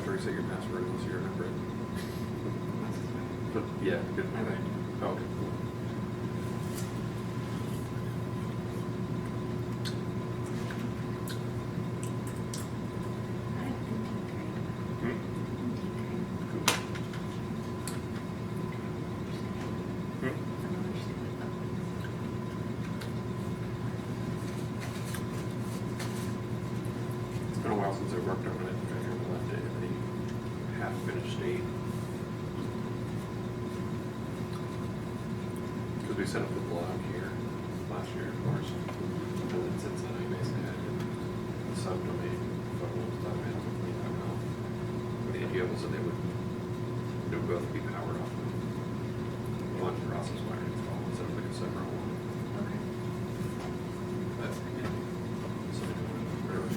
Reset your password unless you remember it. But yeah, good. Okay. Oh, okay, cool. It's been a while since I worked on it. I think I never left it in the half-finished state. Because we set up the blog here last year, of course. And then since then, I basically had a subdomain photos.com. With the idea was that they would both be powered off of one process wire install instead of like a separate one. Okay. But, yeah. So, whatever.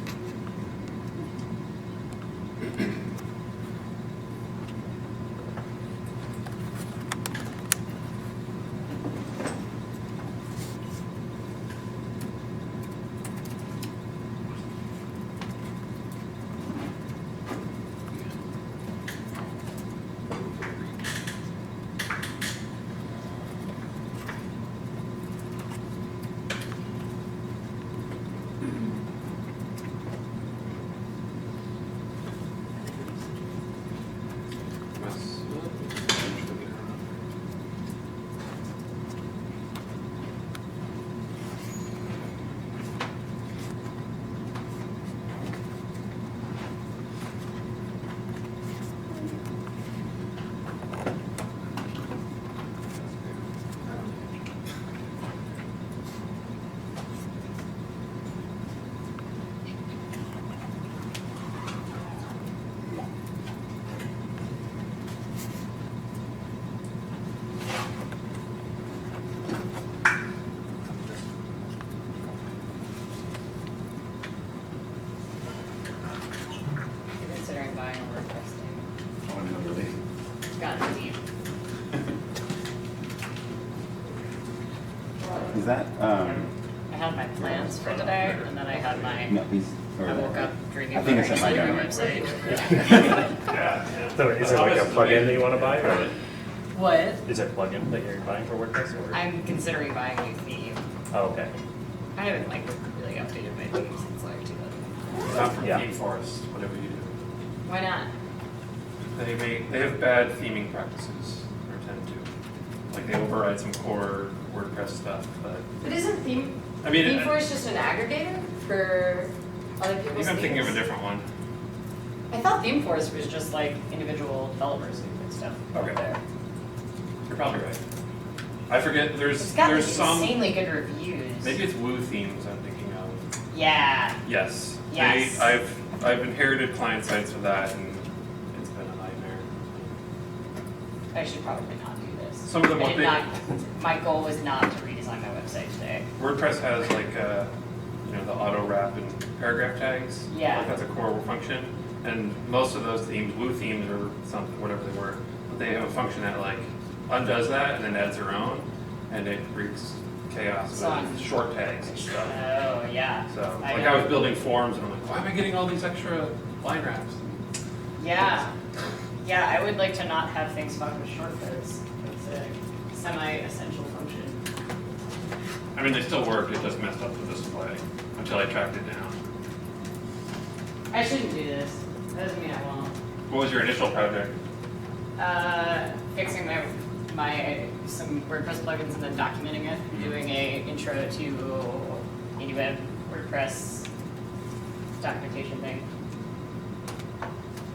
Considering buying a WordPress thing. Oh, no, really? It's gotten deep. Is that, I had my plans for today, and then I had my, no, these, I woke up dreaming I about think I sent our mine website. Yeah. So is it like a plugin that you want to buy, or What? is it a plugin that you're buying for WordPress? Or? I'm considering buying a new theme. Oh, okay. I haven't like really updated my theme since like 2000. Not from Yeah. Theme Forest, whatever you do. Why not? They have bad theming practices, or tend to. Like they override some core WordPress stuff, but But isn't theme? I mean, ThemeForest just an aggregator for other I people's think I'm thinking of a themes? different one. I thought ThemeForest was just like individual developers who put stuff Okay. up there. You're probably right. I forget. It's got There's like some. insanely good reviews. Maybe it's Woo themes I'm thinking of. Yeah. Yes. Yes. I've inherited client sites for that, and it's been a nightmare. I should probably not do this. Some of them I what did not, my goal was not to redesign my website today. WordPress has like the auto wrap and paragraph tags. Yeah. Like that's a core function, and most of those themes, Woo themes or something, whatever they were, but they have a function that like undoes that and then adds their own, and it wreaks chaos So with on- short tags and stuff. Oh, yeah. So I like know. I was building forms and I'm like, why am I getting all these extra line wraps? Yeah. Yeah, I would like to not have things fucked with shortcuts. It's a semi-essential function. I mean, they still work. It just messed up the display until I tracked it down. I shouldn't do this. That doesn't mean I won't. What was your initial project? Fixing some WordPress plugins and then documenting it. Doing a intro to IndieWeb WordPress documentation thing.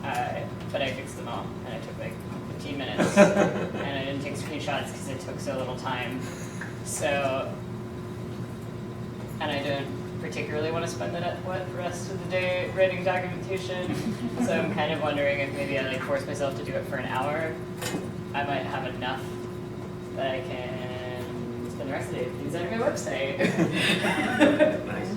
But I fixed them all, and it took like 15 minutes, and I didn't take screenshots because it took so little time. So, and I don't particularly want to spend the rest of the day writing documentation. So I'm kind of wondering if maybe I like force myself to do it for an hour. I might have enough that I can spend the rest of the day designing my website. Nice.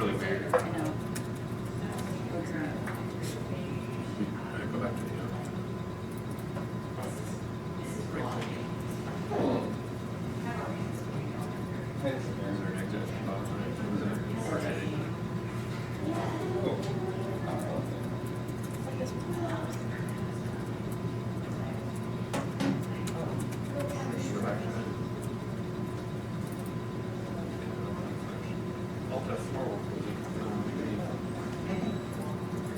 really weird. I know. Go back to the, is there an exit from bottom right? Was it or heading? Go back to that. Alt F4 was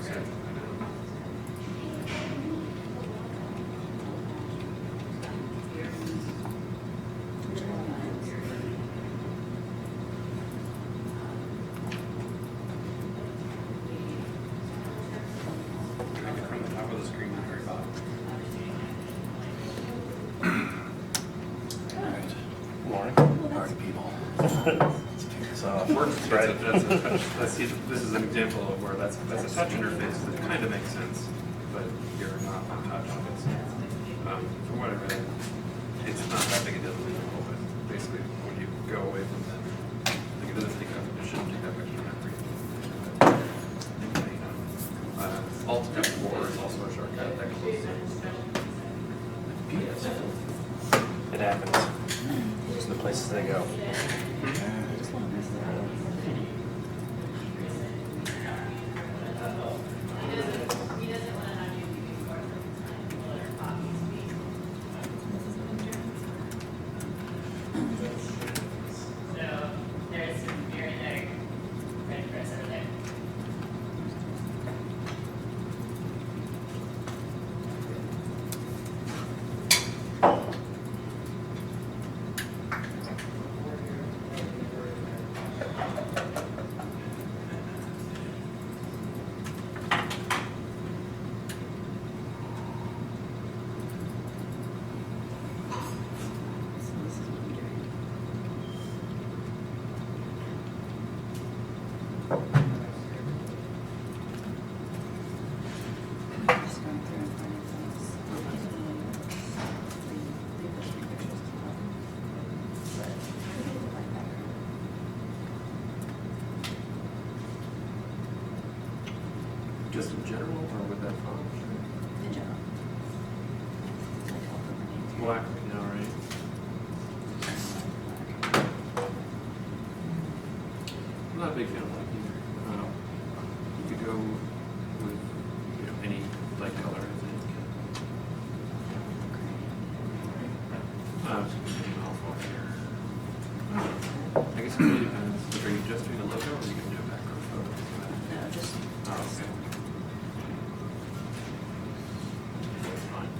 it? From the top of the screen, not very bottom. Morning. Party people. Let's kick this off. Works, Right. that's a touch, this is an example of where that's a touch interface that kind of makes sense, but you're not on touch on it. From what I read, it's not that big a deal to leave it open. Basically, when you go away from them, like it doesn't take up, it shouldn't take up extra memory. Alt F4 is also a shortcut that closes it. It happens. Those are the places they go. So there's some beer in there, ready for us over there. Just in general, or with that font? In general. Black, you know, right? I'm not a big fan of black either. You could go with, you know, any light color, I think. I guess it really depends. Are you just doing a logo, or are you going to do a background photo? No, just. Oh, okay. That's fine.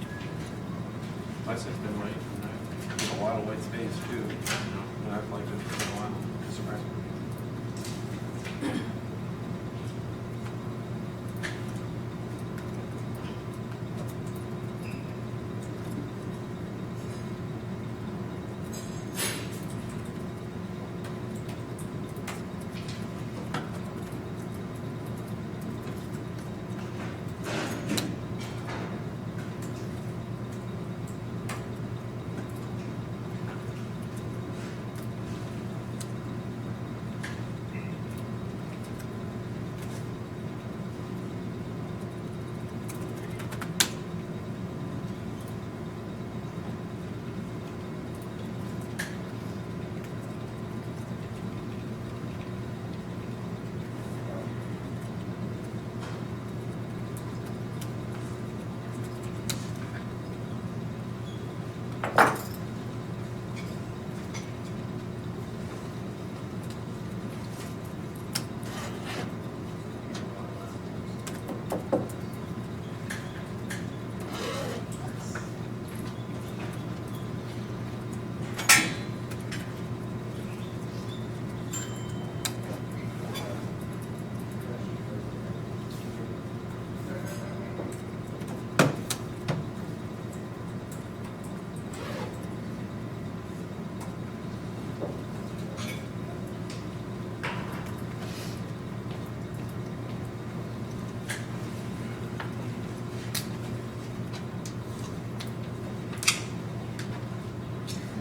My site's been right, and I have a lot of white space too, you know, and I've liked it for a while, surprisingly.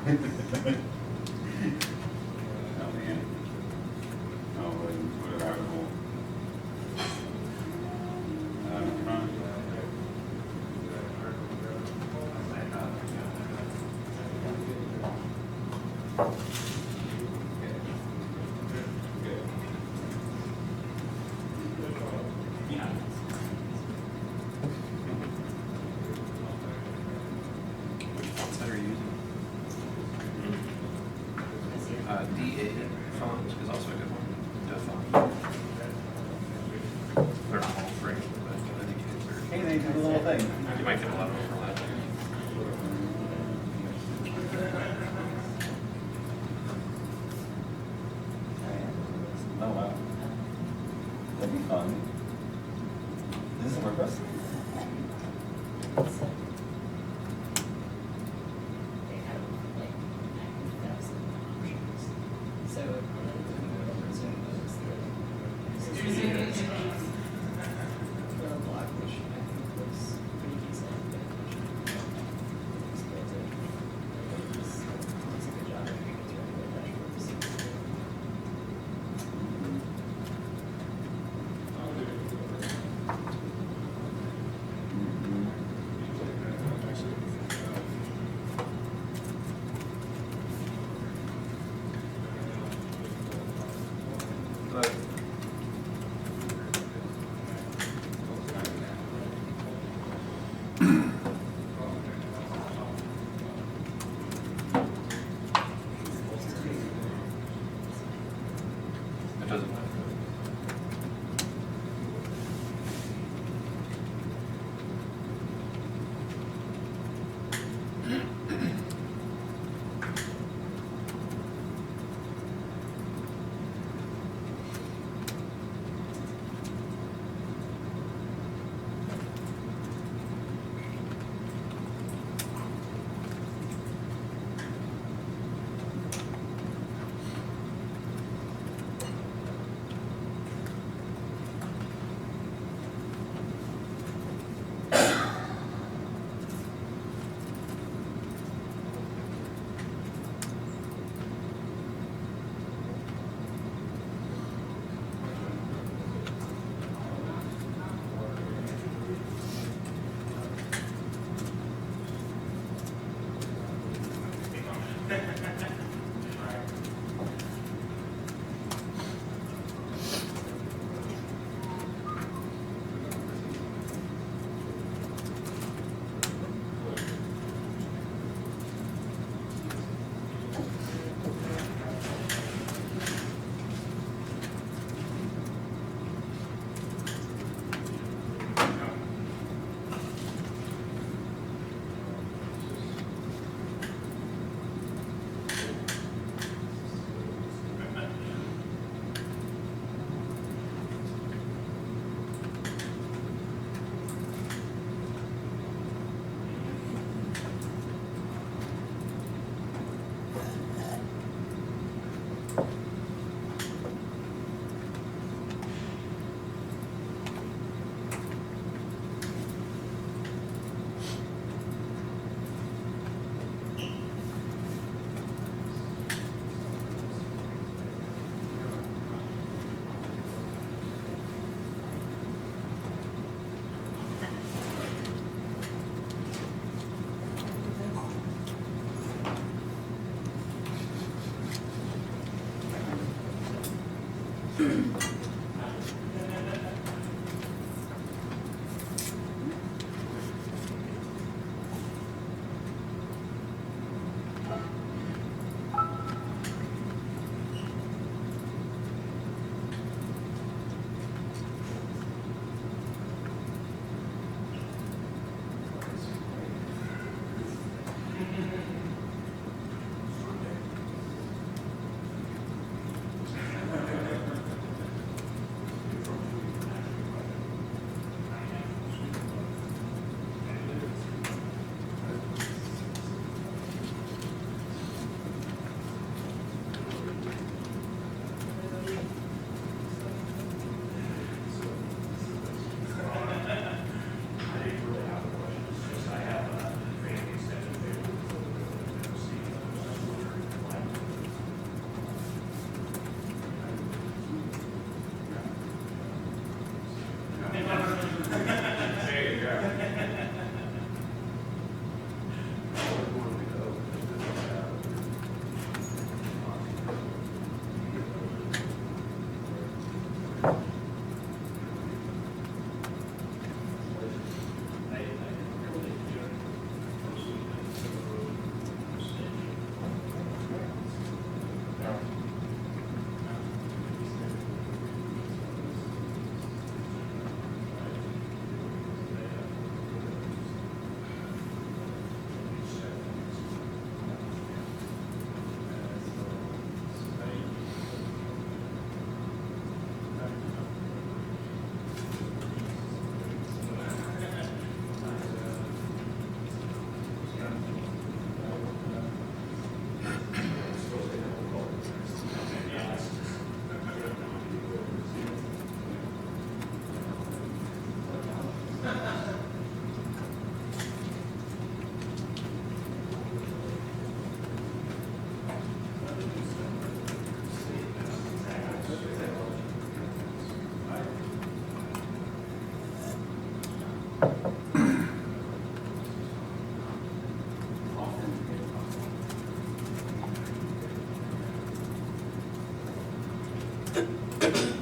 Oh, man. Oh, whatever. Which font set are you using? DA font is also a good one. Duh font. They're not all free, but I think Hey, they do the little thing. you might get a lot of overlap. Oh, wow. That'd be fun. Is this a WordPress? They have like 9,000 options. So the blog, which I think looks pretty decent, but it's good to it's a good job. I think it's really good dashboards. But it doesn't matter. There's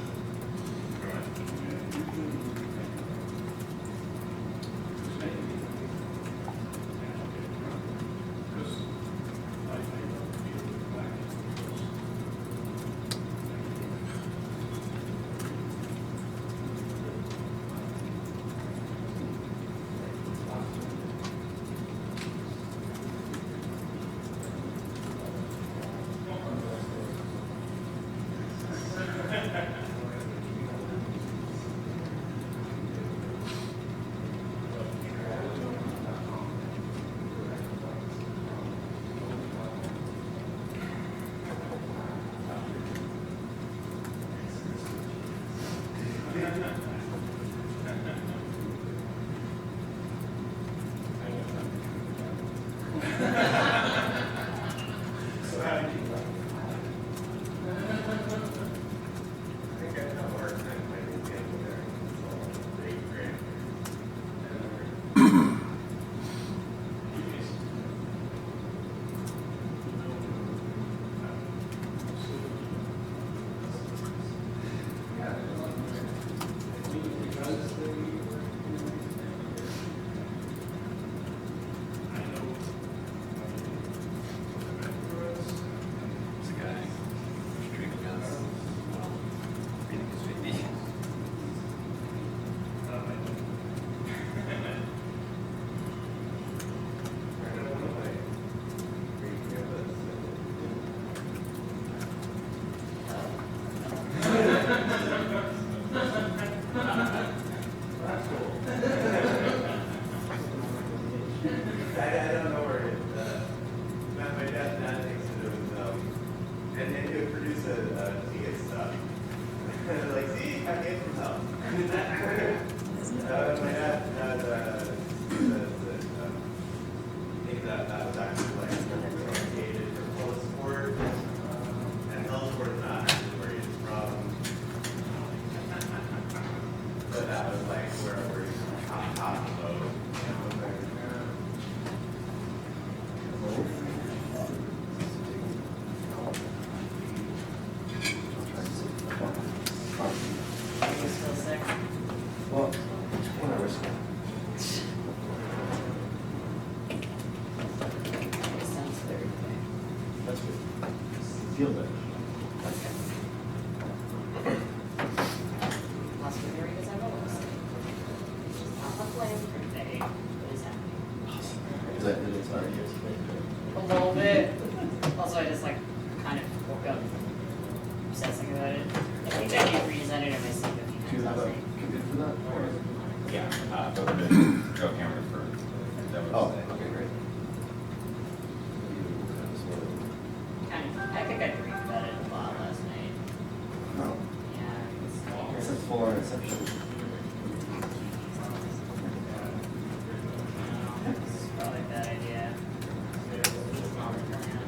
a guy streaming us, reading his VB. I don't know where my dad thinks that it was, and he would produce ticket stuff. Like, see, I came from hell. My dad says that, I think that was actually like orientated for full sport, and hell sport is not actually where he's from. But that was like where he's top of the boat. You still sick? Well, whatever. It sounds Thursday. That's good. Feel better. Last week, there was ever was. Pop up flame for today. What is happening? Is that really sorry? A little bit. Also, I just like kind of woke up obsessing about it. I think I need to redesign it in my sleep a Do few you times have last a night. computer for that? Or? Yeah, go to go camera for demos. Oh, okay, great. Kind of. I think I dreamed about it a lot last night. No. Yeah, It's a full-on inception. it's probably a bad idea. It's not the plan.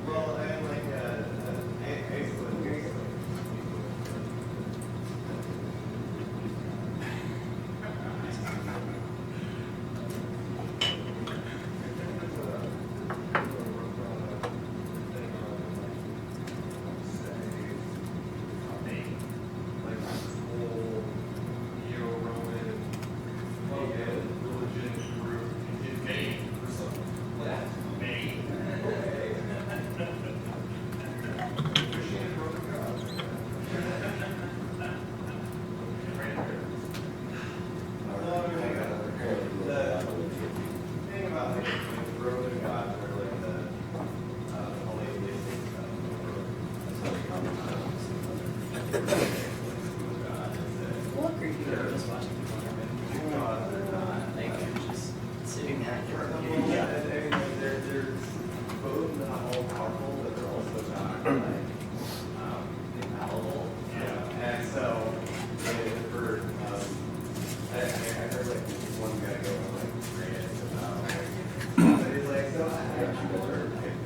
Well, I am like, I used to live here, infallible. And so, for I heard like one guy go on like rants about, but he's like, so I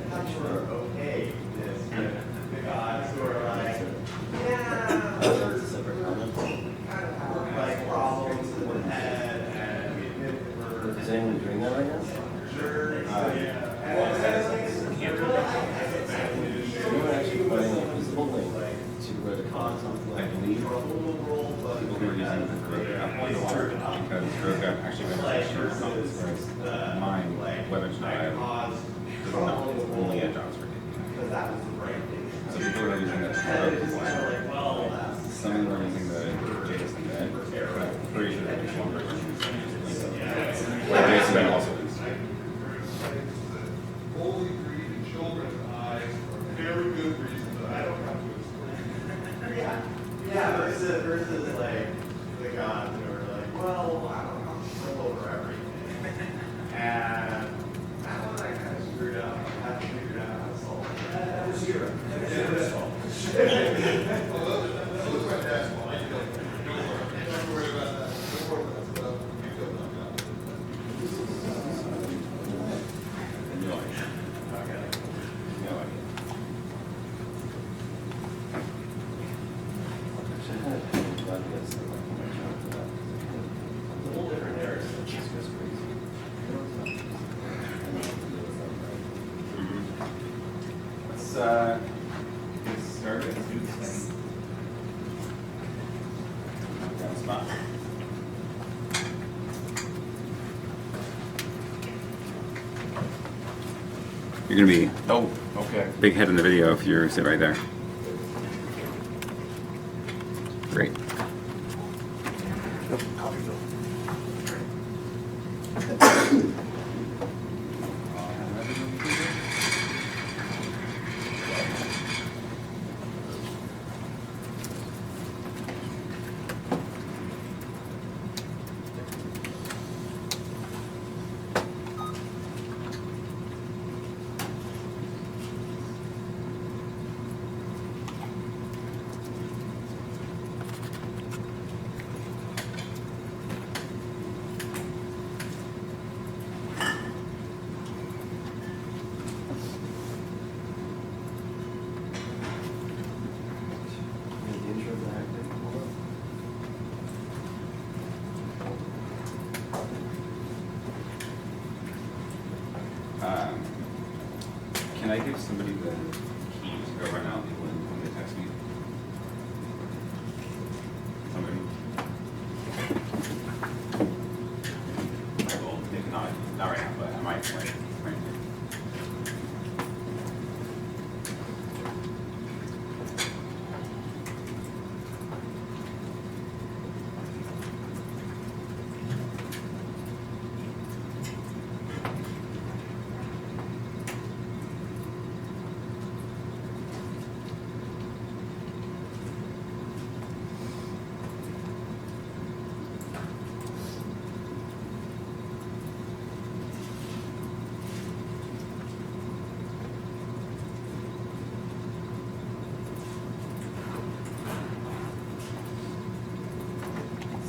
thought you were okay with this, but the gods who are like, yeah, That's a separate comment. kind of have like problems in the head, and we admit that we're Is anyone doing that right now? sure. Anyone actually providing a physical link to where the content, like, leave? People who are using because Rogue actually went to share comments, whereas mine, WebEx Drive, does not, it's only a JavaScript API. That was the right thing. So people who are using the Rogue one, some of them are using the JS embed, but I'm pretty sure that there's one version where JS embed also is. Holy greed in children's eyes for a very good reason that I don't have to explain. Yeah, versus like the gods who are like, well, I don't have control over everything. And that one I kind of screwed up. I have to figure out how to solve it. That was zero. That was my dad's fault. I don't have to worry about that. Don't worry about that stuff. You feel like that. No idea. No idea. Actually, I kind of glad to get some information for that. It's a whole different narrative. It's just crazy. Let's get started. Let's do this thing. Got a spot. You're gonna be Okay. big head in the video if you sit right there. Great. The intro of the active. Hold on. Can I give somebody the key to go run out when they text me? Somebody? Well, maybe not right now, but I might right here.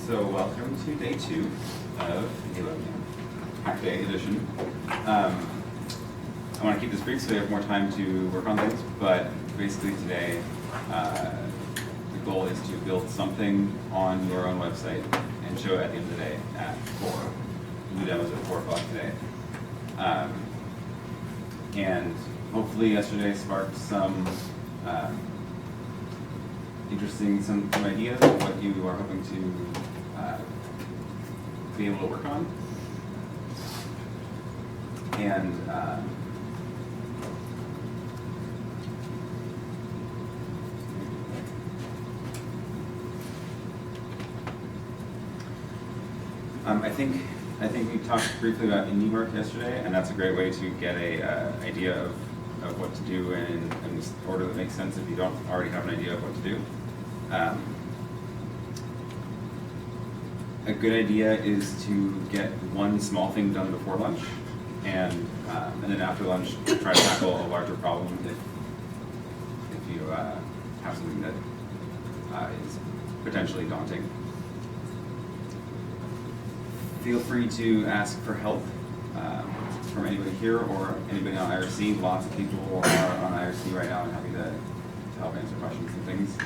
So welcome to day 2 of IndieWebCamp, Hack Day edition. I want to keep this brief so we have more time to work on things, but basically today the goal is to build something on your own website and show it at the end of the day at 4. Do demos at 4 o'clock today. And hopefully yesterday sparked some interesting some ideas of what you are hoping to be able to work on. And I think we talked briefly about indie work yesterday, and that's a great way to get a idea of what to do in this order that makes sense if you don't already have an idea of what to do. A good idea is to get one small thing done before lunch, and then after lunch try to tackle a larger problem if you have something that is potentially daunting. Feel free to ask for help from anybody here or anybody on IRC. Lots of people are on IRC right now and happy to help answer questions and things.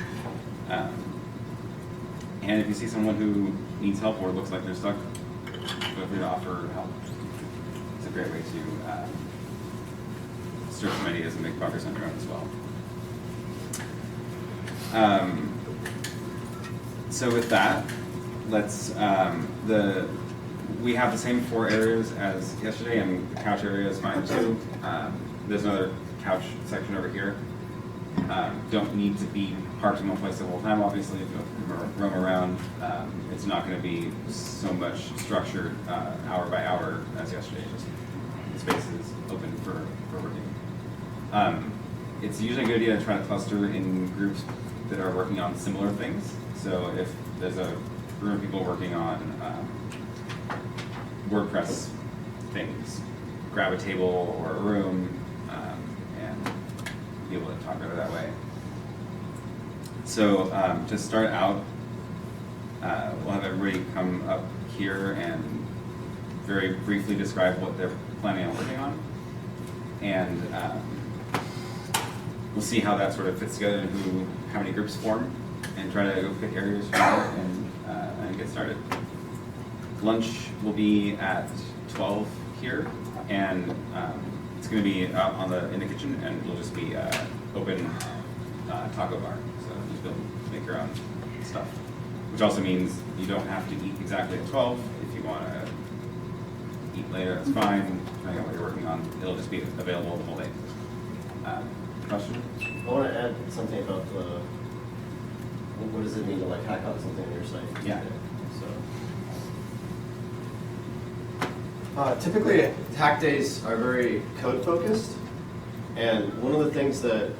And if you see someone who needs help or looks like they're stuck, feel free to offer help. It's a great way to stir some ideas and make progress on your own as well. So with that, let's we have the same 4 areas as yesterday, and the couch area is fine too. There's another couch section over here. Don't need to be parked in one place the whole time, obviously. If you roam around, it's not going to be so much structured hour by hour as yesterday. Just the space is open for working. It's usually a good idea to try to cluster in groups that are working on similar things. So if there's a group of people working on WordPress things, grab a table or a room and be able to talk about it that way. So to start out, we'll have everybody come up here and very briefly describe what they're planning on working on. And we'll see how that sort of fits together and how many groups form, and try to go pick areas from there and get started. Lunch will be at 12 here, and it's going to be out in the kitchen, and it'll just be open taco bar, so you just be able to make your own stuff. Which also means you don't have to eat exactly at 12. If you want to eat later, that's fine. Depending on what you're working on, it'll just be available the whole day. Question? I want to add something about what does it mean to like hack out something on your site? Yeah. So typically hack days are very code focused, and one of the things that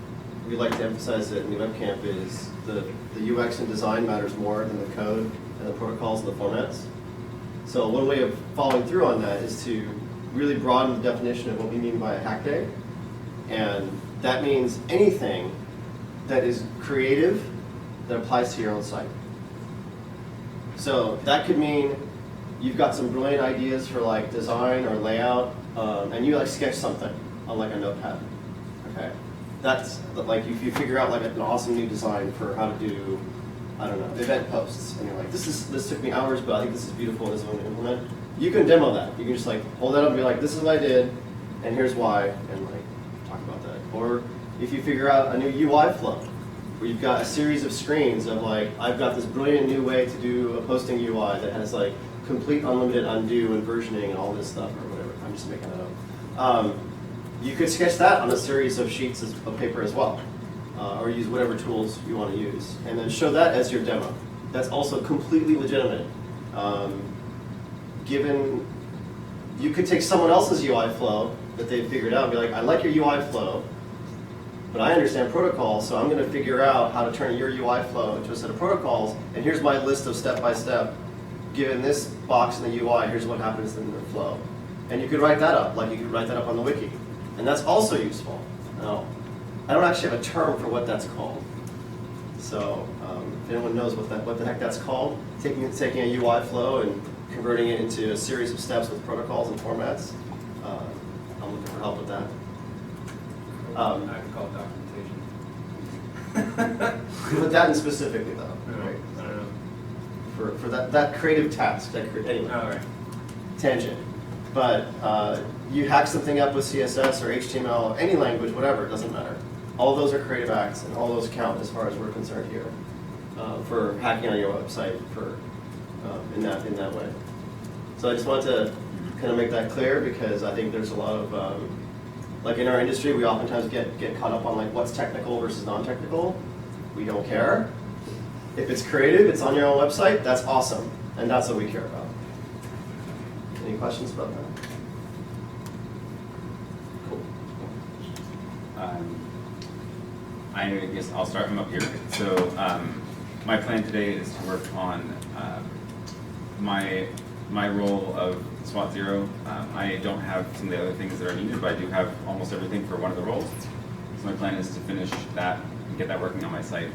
we like to emphasize at IndieWebCamp is the UX and design matters more than the code and the protocols and the formats. So one way of following through on that is to really broaden the definition of what we mean by a hack day, and that means anything that is creative that applies to your own site. So that could mean you've got some brilliant ideas for like design or layout, and you like sketch something on like a notepad. Okay, that's like if you figure out like an awesome new design for how to do, I don't know, event posts, and you're like, this took me hours, but I think this is beautiful and this is what I'm going to implement. You can demo that. You can just like hold that up and be like, this is what I did, and here's why, and like talk about that. Or if you figure out a new UI flow, where you've got a series of screens of like, I've got this brilliant new way to do a posting UI that has like complete unlimited undo and versioning and all this stuff or whatever. I'm just making that up. You could sketch that on a series of sheets of paper as well, or use whatever tools you want to use, and then show that as your demo. That's also completely legitimate. Given, you could take someone else's UI flow that they've figured out and be like, I like your UI flow, but I understand protocols, so I'm going to figure out how to turn your UI flow into a set of protocols, and here's my list of step-by-step. Given this box in the UI, here's what happens in the flow. And you could write that up, like you could write that up on the wiki. And that's also useful. Now, I don't actually have a term for what that's called. So if anyone knows what the heck that's called, taking a UI flow and converting it into a series of steps with protocols and formats, I'm looking for help with that. I could call it documentation. With that in specifically though, right? I don't know. For that creative task, anyway. All right. Tangent. But you hack something up with CSS or HTML, any language, whatever, it doesn't matter. All those are creative acts, and all those count as far as we're concerned here for hacking on your website in that way. So I just wanted to kind of make that clear because I think there's a lot of, like in our industry, we oftentimes get caught up on like what's technical versus non-technical. We don't care. If it's creative, it's on your own website, that's awesome, and that's what we care about. Any questions about that? Cool. I guess I'll start from up here. So my plan today is to work on my role of SWAT 0. I don't have some of the other things that are needed, but I do have almost everything for one of the roles. So my plan is to finish that get that working on my site,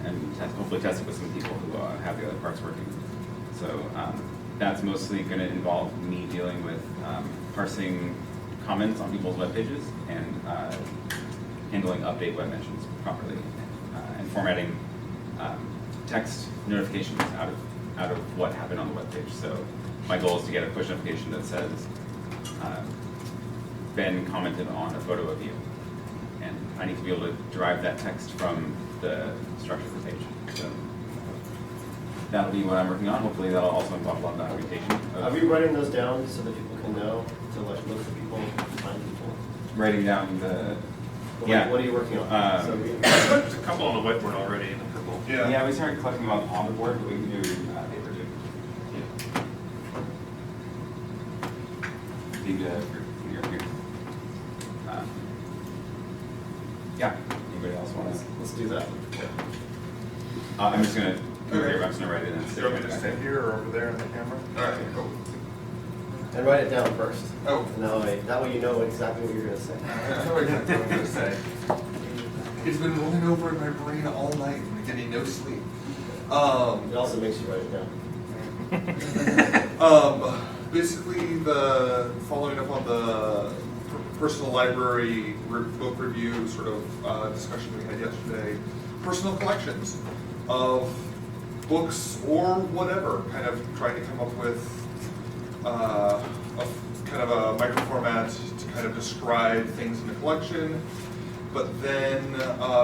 and hopefully test it with some people who have the other parts working. So that's mostly going to involve me dealing with parsing comments on people's web pages and handling update web mentions properly, and formatting text notifications out of what happened on the web page. So my goal is to get a push notification that says Ben commented on a photo of you, and I need to be able to derive that text from the structure of the page. So that'll be what I'm working on. Hopefully that'll also involve a lot of documentation. Are we writing those down so that people can know to like look for people, find people? Writing down the What are you working on? So There's a couple on the whiteboard already in the purple. Yeah, we started collecting them up on the board, but we can do paper too. Need to here. Yeah. Anybody else want to? let's do that. I'm just gonna. Okay. I'm just gonna write it in. Do you want me to stand here or over there in the camera? All right, cool. And write it down first. Oh. That way you know exactly what you're going to say. I know exactly what I'm gonna say. It's been rolling over in my brain all night and I'm getting no sleep. It also makes you write it down. Basically, the following up on the personal library book review sort of discussion we had yesterday, personal collections of books or whatever, kind of trying to come up with kind of a micro format to kind of describe things in the collection, but then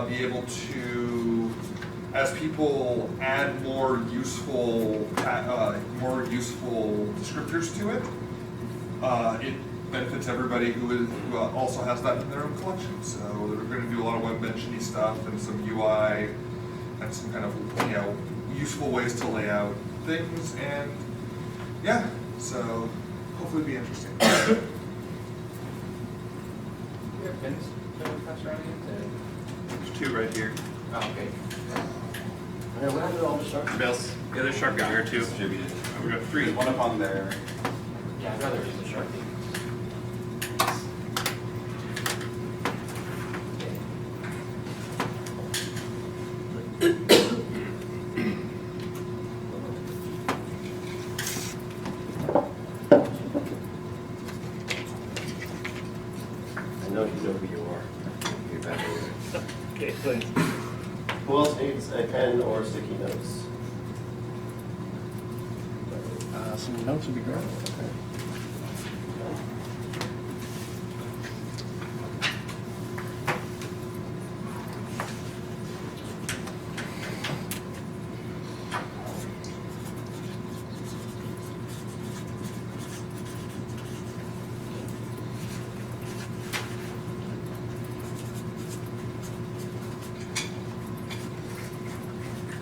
be able to, as people add more useful descriptors to it, it benefits everybody who also has that in their own collection. So we're going to do a lot of web mention-y stuff and some UI and some kind of useful ways to lay out things, and yeah, so hopefully it'll be interesting. You have pins to pass around here? There's two right here. Oh, okay. Yeah, what happened to all the sharp? Bells. Yeah, there's sharp gun here too. Distributed. We got three. There's one up on there. Yeah, I'd rather use the Sharpie. I know you know who you are. You're back over Okay, please. there. Who else needs a pen or sticky notes? Some notes would be great.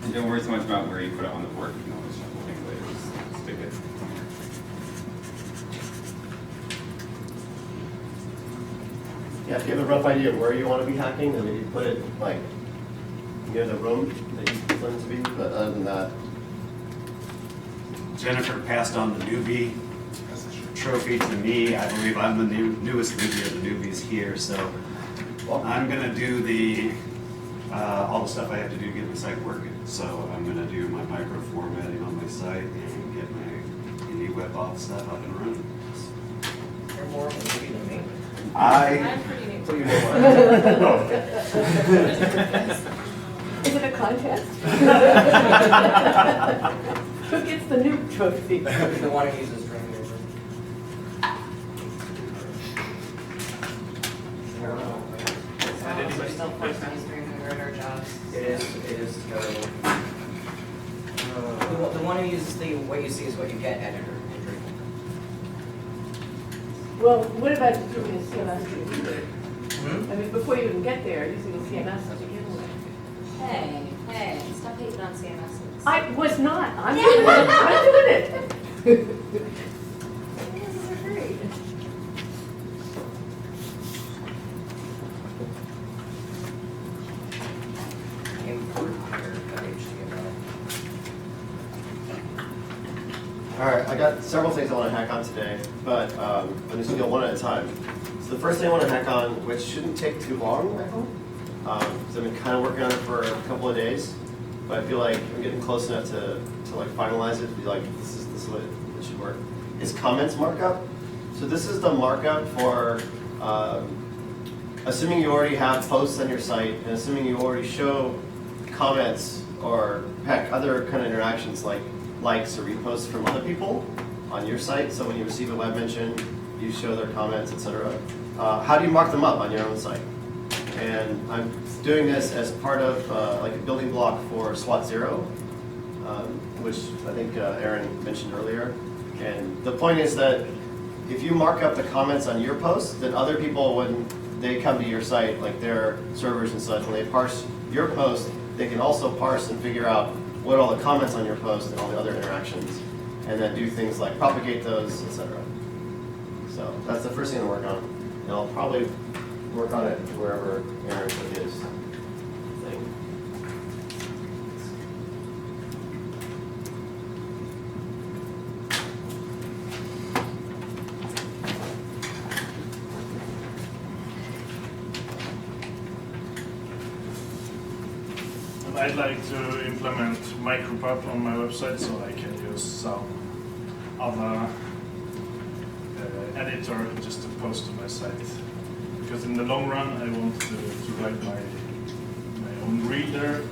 And don't worry so much about where you put it on the board. You can always shuffle things later. Just stick it somewhere. Yeah, if you have a rough idea of where you want to be hacking, then maybe put it like near the room that you plan to be, but other than that, Jennifer passed on the newbie trophy to me. I believe I'm the newest newbie of the newbies here, so I'm gonna do all the stuff I have to do to get my site working. So I'm gonna do my micro formatting on my site and get my IndieWebCamp stuff up and running. You're more of a newbie than me. I pretty new. put your name on it. Is it a contest? Who gets the new trophy? The one who uses string paper. We're still posting screen converter jobs. It is terrible. The one who uses the what you see is what you get editor entry. Well, what about doing a CMS to begin with? Hmm? I mean, before you even get there, using a CMS to begin with. Hey, stop hating on CMSs. I was not. I'm doing it. I'm doing it. CMSs are great. All right, I got several things I want to hack on today, but I'm just going to go one at a time. So the first thing I want to hack on, which shouldn't take too long, I hope, So I've been kind of working on it for a couple of days, but I feel like I'm getting close enough to like finalize it, to be like, this is what it should work. Is comments markup. So this is the markup for, assuming you already have posts on your site, and assuming you already show comments or heck, other kind of interactions like likes or reposts from other people on your site. So when you receive a web mention, you show their comments, etc. How do you mark them up on your own site? And I'm doing this as part of like a building block for SWOT 0, which I think Aaron mentioned earlier. And the point is that if you mark up the comments on your posts, then other people, when they come to your site, like their servers and such, when they parse your post, they can also parse and figure out what are all the comments on your post and all the other interactions, and then do things like propagate those, etc. So that's the first thing to work on. And I'll probably work on it wherever Aaron put his thing. And I'd like to implement micropub on my website so I can use some other editor just to post to my site. Because in the long run, I want to write my own reader,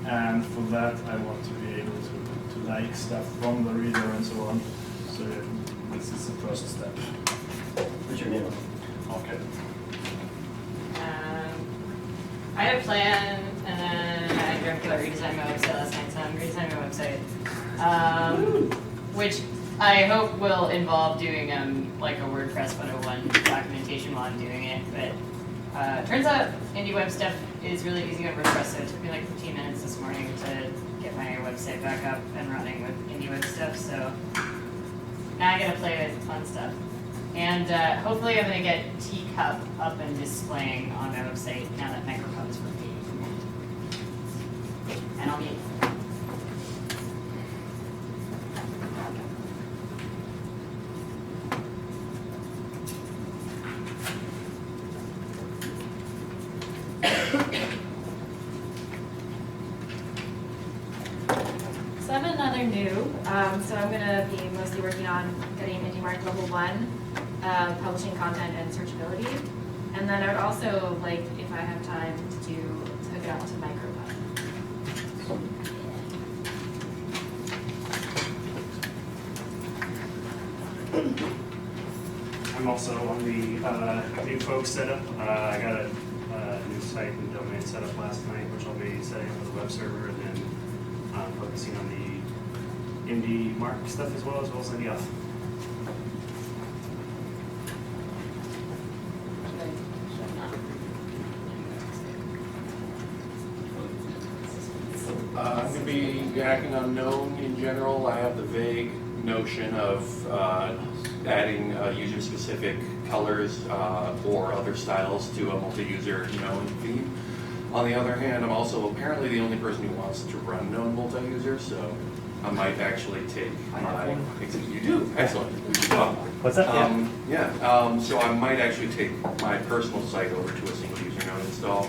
and for that, I want to be able to like stuff from the reader and so on. So this is the first step. What's your name? Okay. I had a plan, and then I dreamt about redesigning my website last night, so I'm redesigning my website. Which I hope will involve doing like a WordPress 101 documentation while I'm doing it. But turns out IndieWeb stuff is really easy on WordPress, so it took me like 15 minutes this morning to get my website back up and running with IndieWeb stuff. So now I gotta play with fun stuff. And hopefully I'm gonna get Teacup up and displaying on my website now that micropub is working. And I'll be So I'm another new, so I'm going to be mostly working on getting IndieMark level 1, publishing content and searchability. And then I would also like, if I have time, to hook it up to micropub. I'm also on the new folks setup. I got a new site and domain set up last night, which I'll be setting up with a web server, and then focusing on the IndieMark stuff as well as IndieOff. I'm going to be hacking unknown in general. I have the vague notion of adding user-specific colors or other styles to a multi-user known feed. On the other hand, I'm also apparently the only person who wants to run known multi-user, so I might actually take my... You do? Excellent. What's that? So I might actually take my personal site over to a single user known install.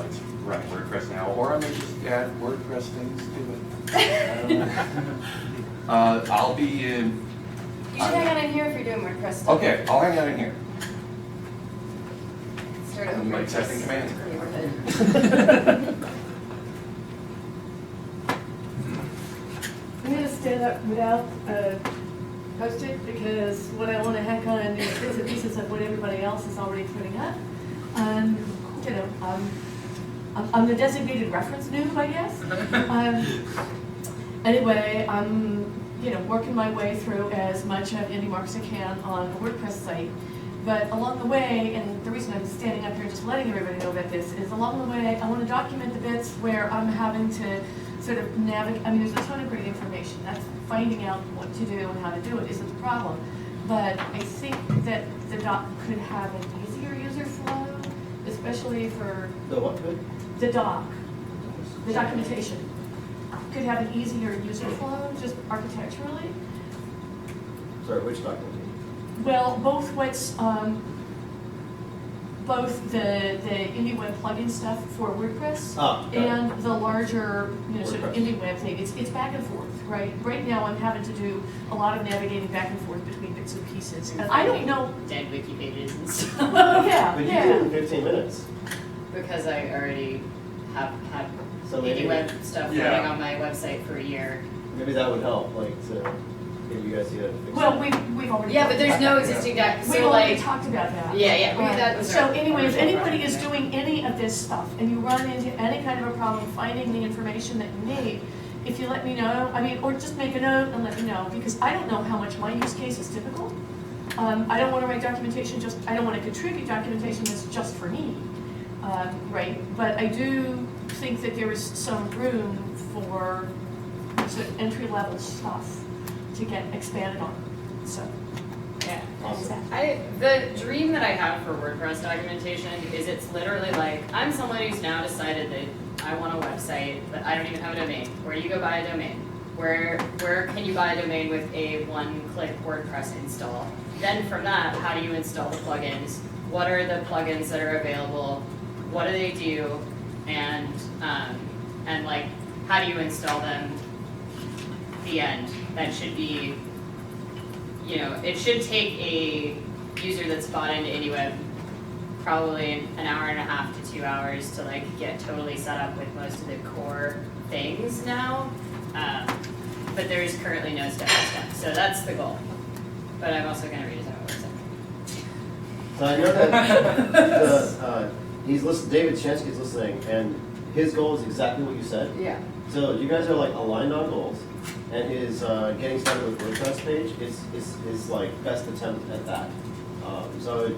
It's running WordPress now, or I may just add WordPress things to it. I don't know. I'll be in... You should hang out in here if you're doing WordPress stuff. Okay, I'll hang out in here. Start over. My typing commands. It's pretty worth it. I'm going to stand up without Post-it because what I want to hack on is bits and pieces of what everybody else is already putting up. You know, I'm the designated reference noob, I guess. Anyway, I'm working my way through as much of IndieMark as I can on a WordPress site. But along the way, and the reason I'm standing up here just letting everybody know about this is along the way, I want to document the bits where I'm having to sort of navigate. I mean, there's a ton of great information. That's finding out what to do and how to do it isn't the problem. But I think that the doc could have an easier user flow, especially for The what could? the doc, the documentation. Could have an easier user flow, just architecturally. Sorry, which documentation? Well, both what's both the IndieWeb plugin stuff for WordPress Got it. and the larger, sort of WordPress. IndieWeb thing. It's back and forth, right? Right now, I'm having to do a lot of navigating back and forth between bits and pieces. And I don't know. Dead wiki pages and stuff. Yeah, But you did it in 15 minutes. Because I already have had So maybe- IndieWeb stuff Yeah. running on my website for a year. Maybe that would help, like, to get you guys to fix Well, it. we've already. Yeah, but there's no talked about existing doc, that. so We've already like, talked about that. yeah, that was So our anyway, if original anybody is project, right? doing any of this stuff and you run into any kind of a problem finding the information that you need, if you let me know, or just make a note and let me know, because I don't know how much my use case is typical. I don't want to write documentation I don't want to contribute documentation that's just for me, right? But I do think that there is some room for sort of entry-level stuff to get expanded on, so. Yeah. Awesome. The dream that I have for WordPress documentation is it's literally like, I'm someone who's now decided that I want a website, but I don't even have a domain. Where do you go buy a domain? Where can you buy a domain with a one-click WordPress install? Then from that, how do you install the plugins? What are the plugins that are available? What do they do? And like, how do you install them? The end. That should be, it should take a user that's bought into IndieWeb probably an hour and a half to 2 hours to like get totally set up with most of the core things now. But there is currently no step-by-step, so that's the goal. But I'm also going to redesign my website. So I know that David Chansky's listening, and his goal is exactly what you said. Yeah. So you guys are like aligned on goals, and his getting started with WordPress page is like best attempt at that. So I would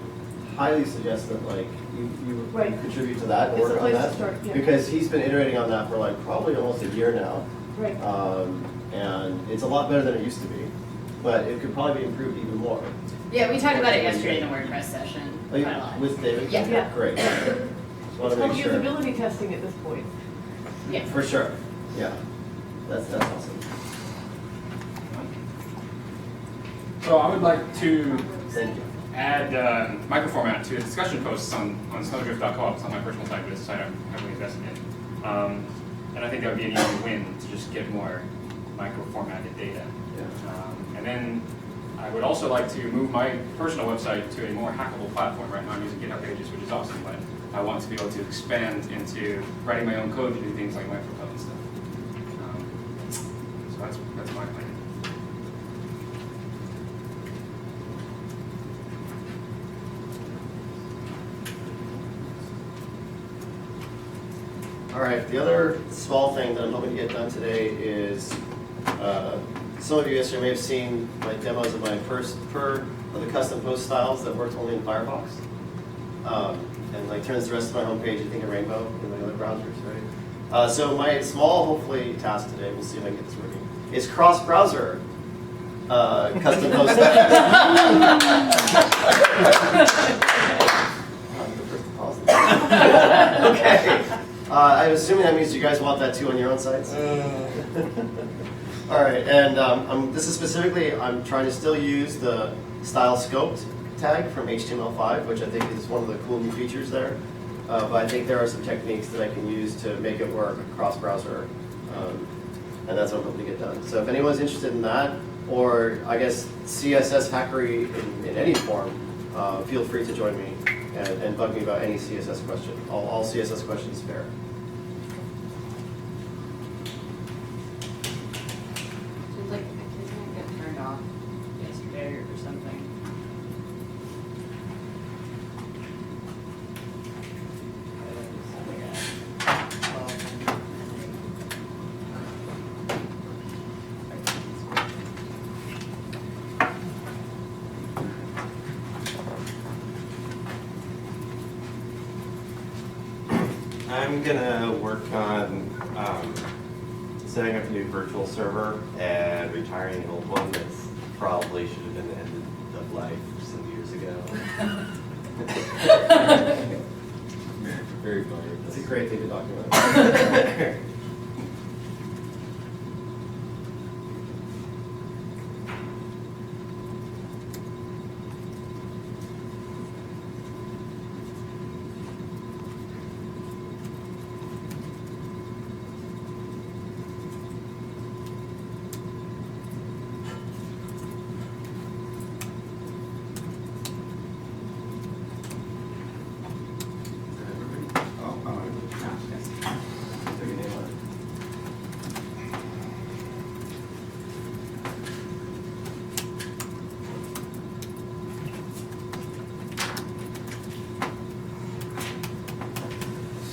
highly suggest that like you Right. contribute to that, It's a work on place to that, start, yeah. because he's been iterating on that for like probably almost a year now, Right. and it's a lot better than it used to be, but it could probably be improved even more. Yeah, we talked about it yesterday in the WordPress session. Are you- Quite a lot. with David? Yeah. Yeah. Great. Just It's want to called make sure. usability testing at this point. Yeah. For sure, yeah. That's awesome. So I would like to Thank you. add microformat to discussion posts on snowdrift.co-op. It's on my personal site, but it's a site I'm heavily invested in. And I think that would be an easy win to just get more microformatted data. And then I would also like to move my personal website to a more hackable platform. Right now I'm using GitHub Pages, which is awesome, but I want to be able to expand into writing my own code to do things like microcode and stuff. So that's my plan. All right, the other small thing that I'm hoping to get done today is, some of you yesterday may have seen my demos of my first of the custom post styles that worked only in Firefox. And like turns the rest of my homepage, I think, a rainbow in my other browsers, right? So my small, hopefully, task today, we'll see if I can get this working, is cross-browser custom post Okay. I'm assuming that means you guys want that too on your own sites? All right, and this is specifically, I'm trying to still use the style scoped tag from HTML5, which I think is one of the cool new features there. But I think there are some techniques that I can use to make it work cross-browser, and that's what I'm hoping to get done. So if anyone's interested in that, or I guess CSS hackery in any form, feel free to join me and bug me about any CSS question. All CSS questions fair. Seems like it didn't get turned off yesterday or something. I'm gonna work on setting up a new virtual server and retiring an old one that's probably should have been the end of life some years ago. Very funny. It's a great thing to document.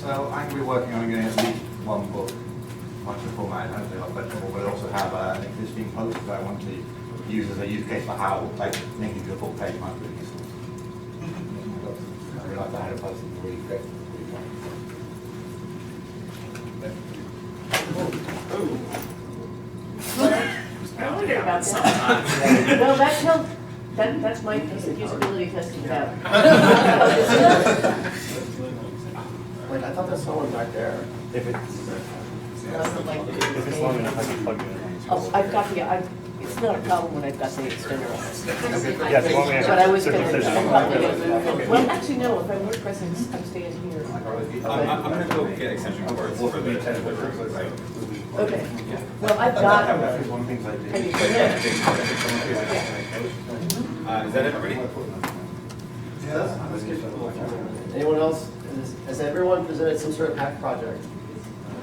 So I'm going to be working on getting at least one book, much the format and hopefully not flexible, but I also have an existing post that I want to use as a use case for how like linking to a book page might be useful. I realised I had a post that was really great. I wonder about that. Well, that's my piece of usability testing tab. Wait, I thought there's someone back there. If it's long enough, I can plug it in. Oh, I've got it's not a problem when I've got the extender on. Yeah, it's long enough. But I was So gonna, if there's- I'm probably gonna move it. Well, actually, no, if I'm WordPressing, I'm staying here. I'm gonna go get extension cords for the. Okay, well, I've got. One of the things I did. Are you sure? Is that everybody? Anyone else? Has everyone presented some sort of hack project?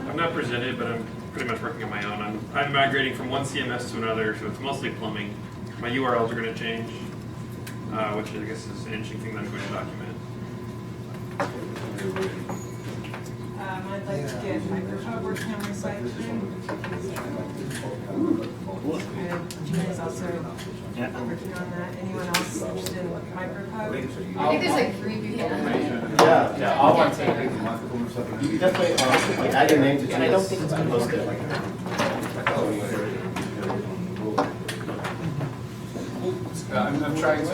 I'm not presented, but I'm pretty much working on my own. I'm migrating from one CMS to another, so it's mostly plumbing. My URLs are going to change, which I guess is an interesting thing that I'm going to document. I'd like to get Microsoft working on recycling. Gina is also working on that. Anyone else interested in microcode? I think there's like 3 people. Yeah, I want to take a microphone or something. you can definitely like add your name to And I don't think it's and post it. I'm trying to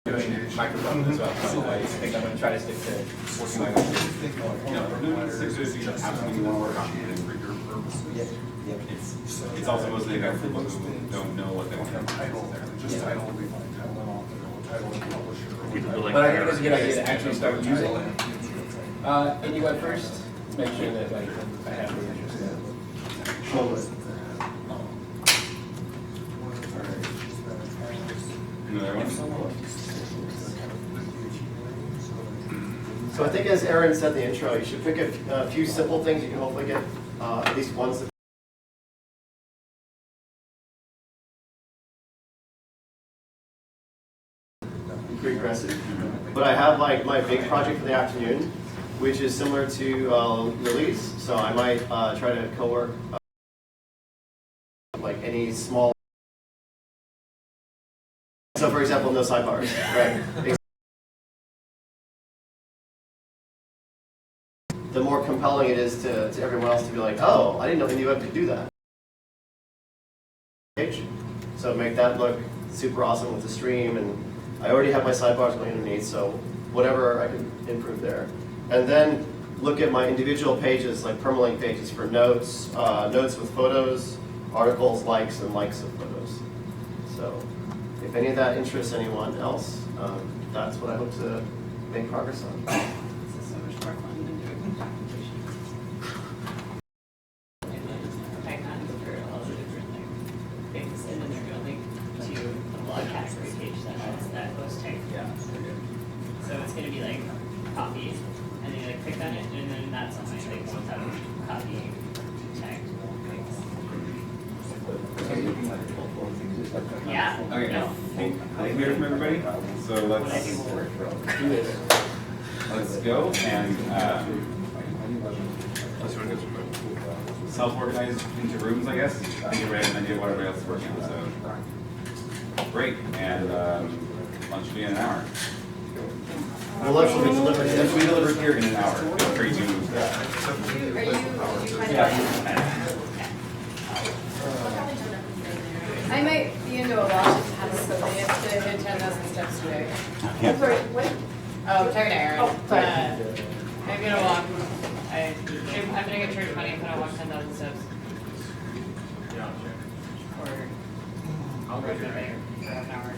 doing microphone as well, so I think I'm going to try to stick to working my way through. Six years you absolutely want to work on. It's also mostly about people who don't know what they want to do. Just title would be fine, title and author, or title and publisher. But I think it's a good idea to actually start using IndieWeb first, to make sure that like I have the interest in it. Another one? So I think as Aaron said in the intro, you should pick a few simple things you can hopefully get at least once. Pretty aggressive. But I have like my big project for the afternoon, which is similar to Lily's. So I might try to co-work like any small. So for example, no sidebars, right? The more compelling it is to everyone else to be like, oh, I didn't know IndieWeb could do that. So make that look super awesome with the stream, and I already have my sidebars going underneath, so whatever I can improve there. And then look at my individual pages, like permalink pages for notes, notes with photos, articles, likes, and likes of photos. So if any of that interests anyone else, that's what I hope to make progress on. This is so much more fun than doing documentations. I kind of go through all the different like things, and then they're going to link to the blog category page that has that host tag. Yeah. So it's going to be like copy, and then you like click on it, and then that's on my thing. So it's have copy tag things. Yeah. Okay, No. I think we heard from everybody, so But I think we'll work. do this. Let's go and self-organize into rooms, I guess. I think everybody has an idea of what everybody else is working on, so. Great, and lunch will be in an hour. We'll let you deliver If we deliver here in an hour, feel free to. Are you kind Yeah. I might be into a lot of habits, so they have to hit 10,000 steps today. I'm sorry, what? Oh, tired Aaron. Oh, sorry. I'm gonna walk. I'm gonna get church money. I'm gonna walk 10,000 steps. Or I'll go for an hour.